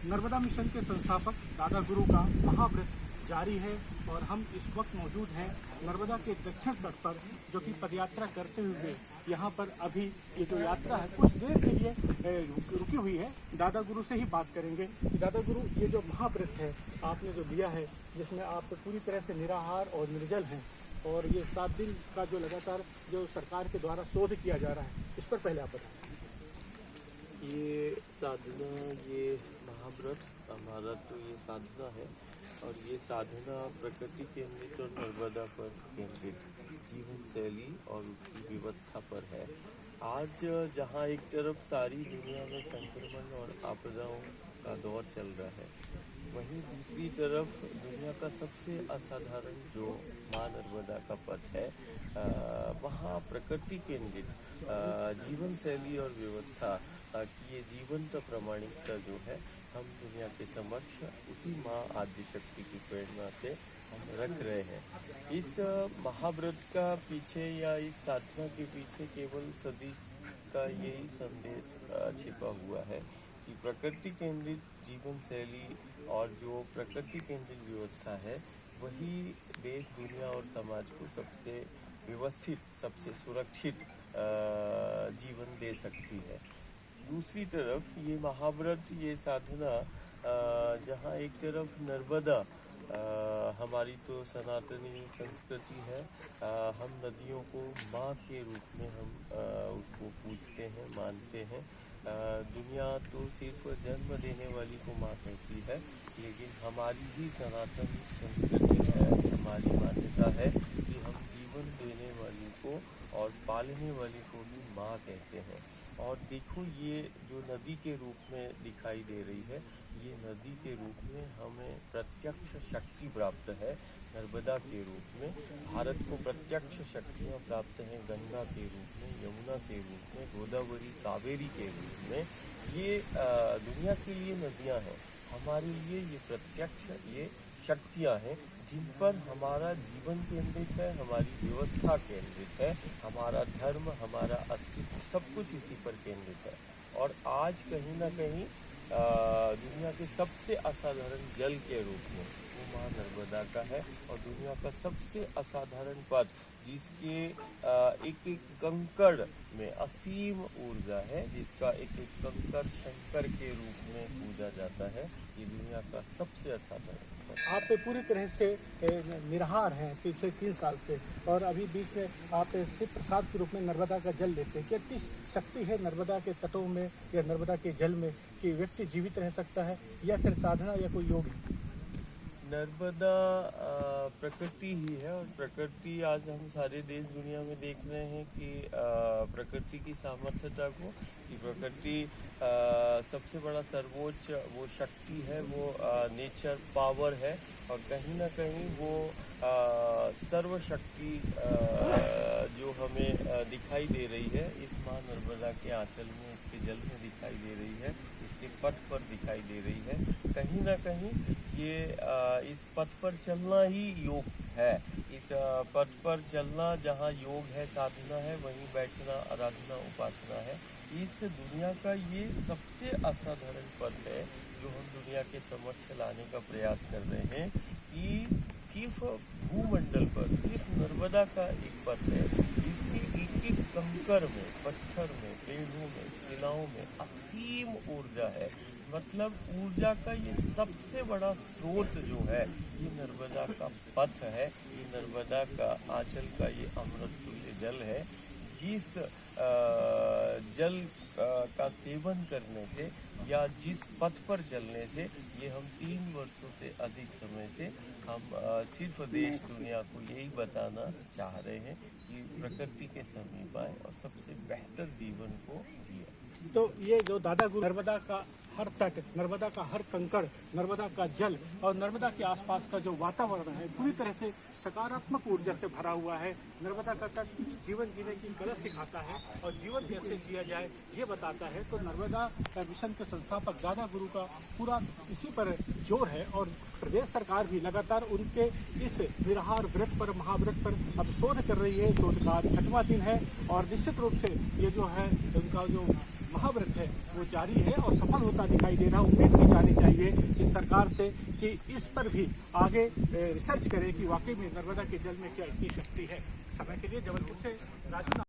Narmada mission के संस्थापक दादा गुरु का महाव्रत जारी है और हम इस वक्त मौजूद हैं नर्मदा के दक्षिण तट पर, जो कि पदयात्रा करते हुए यहाँ पर अभी ये जो यात्रा है कुछ देर के लिए रुकी हुई है। दादा गुरु से ही बात करेंगे। दादा गुरु, ये जो महाव्रत है आपने जो लिया है, जिसमें आप पूरी तरह से निराहार और निर्जल हैं, और ये 7 दिन का जो लगातार जो सरकार के द्वारा शोध किया जा रहा है, इस पर पहले आप बताएं। ये साधना, ये महाव्रत हमारा तो ये साधना है, और ये साधना प्रकृति केंद्रित और नर्मदा पर केंद्रित जीवन शैली और उसकी व्यवस्था पर है। आज जहाँ एक तरफ सारी दुनिया में संक्रमण और आपदाओं का दौर चल रहा है, वहीं दूसरी तरफ दुनिया का सबसे असाधारण जो माँ नर्मदा का पथ है, वहाँ प्रकृति केंद्रित जीवन शैली और व्यवस्था की ये जीवंत प्रामाणिकता जो है, हम दुनिया के समक्ष उसी माँ आदिशक्ति की प्रेरणा से हम रख रहे हैं। इस महाव्रत का पीछे या इस साधना के पीछे केवल सदी का यही संदेश छिपा हुआ है कि प्रकृति केंद्रित जीवन शैली और जो प्रकृति केंद्रित व्यवस्था है, वही देश, दुनिया और समाज को सबसे व्यवस्थित, सबसे सुरक्षित जीवन दे सकती है। दूसरी तरफ ये महाव्रत, ये साधना, जहाँ एक तरफ नर्मदा हमारी तो सनातनी संस्कृति है, हम नदियों को माँ के रूप में हम उसको पूजते हैं, मानते हैं। दुनिया तो सिर्फ जन्म देने वाली को माँ कहती है, लेकिन हमारी भी सनातन संस्कृति है, हमारी मान्यता है कि हम जीवन देने वाली को और पालने वाली को भी माँ कहते हैं। और देखो, ये जो नदी के रूप में दिखाई दे रही है, ये नदी के रूप में हमें प्रत्यक्ष शक्ति प्राप्त है। नर्मदा के रूप में भारत को प्रत्यक्ष शक्तियाँ प्राप्त हैं, गंगा के रूप में, यमुना के रूप में, गोदावरी, कावेरी के रूप में। ये दुनिया के लिए नदियाँ हैं, हमारे लिए ये प्रत्यक्ष ये शक्तियाँ हैं, जिन पर हमारा जीवन केंद्रित है, हमारी व्यवस्था केंद्रित है, हमारा धर्म, हमारा अस्तित्व, सब कुछ इसी पर केंद्रित है। और आज कहीं ना कहीं दुनिया के सबसे असाधारण जल के रूप में वो माँ नर्मदा का है, और दुनिया का सबसे असाधारण पथ, जिसके एक एक कंकड़ में असीम ऊर्जा है, जिसका एक एक कंकड़ शंकर के रूप में पूजा जाता है, ये दुनिया का सबसे असाधारण पथ। आप पूरी तरह से निराहार हैं पिछले 3 साल से, और अभी बीच में आप सिर्फ प्रसाद के रूप में नर्मदा का जल लेते हैं। क्या इतनी शक्ति है नर्मदा के तटों में या नर्मदा के जल में कि व्यक्ति जीवित रह सकता है, या फिर साधना या कोई योग है? नर्मदा प्रकृति ही है, और प्रकृति आज हम सारे देश दुनिया में देख रहे हैं कि प्रकृति की सामर्थ्यता को, कि प्रकृति सबसे बड़ा सर्वोच्च वो शक्ति है, वो नेचर पावर है, और कहीं ना कहीं वो सर्वशक्ति जो हमें दिखाई दे रही है, इस माँ नर्मदा के आंचल में, इसके जल में दिखाई दे रही है, इसके पथ पर दिखाई दे रही है। कहीं ना कहीं ये इस पथ पर चलना ही योग है। इस पथ पर चलना, जहाँ योग है, साधना है, वहीं बैठना आराधना, उपासना है। इस दुनिया का ये सबसे असाधारण पथ है जो हम दुनिया के समक्ष लाने का प्रयास कर रहे हैं, कि सिर्फ भूमंडल पर सिर्फ नर्मदा का एक पथ है, जिसके एक एक कंकर में, पत्थर में, पेड़ों में, शिलाओं में असीम ऊर्जा है। मतलब ऊर्जा का ये सबसे बड़ा स्रोत जो है, ये नर्मदा का पथ है, ये नर्मदा का आंचल का ये अमृत तुल्य जल है। जिस जल का सेवन करने से या जिस पथ पर चलने से, ये हम 3 वर्षों से अधिक समय से हम सिर्फ देश दुनिया को यही बताना चाह रहे हैं कि प्रकृति के समीप आए और सबसे बेहतर जीवन को जिए। तो ये जो दादा गुरु नर्मदा का हर तट, नर्मदा का हर कंकड़, नर्मदा का जल और नर्मदा के आसपास का जो वातावरण है, पूरी तरह से सकारात्मक ऊर्जा से भरा हुआ है। नर्मदा का तट जीवन जीने की कला सिखाता है और जीवन कैसे जिया जाए ये बताता है। तो नर्मदा मिशन के संस्थापक दादा गुरु का पूरा इसी पर जोर है, और प्रदेश सरकार भी लगातार उनके इस निराहार व्रत पर, महाव्रत पर अब शोध कर रही है। शोध का 6वां दिन है, और निश्चित रूप से ये जो है उनका जो महाव्रत है वो जारी है और सफल होता दिखाई दे रहा। उम्मीद की जानी चाहिए इस सरकार से कि इस पर भी आगे रिसर्च करे कि वाकई में नर्मदा के जल में क्या इतनी शक्ति है। समय के लिए जबलपुर से राजू।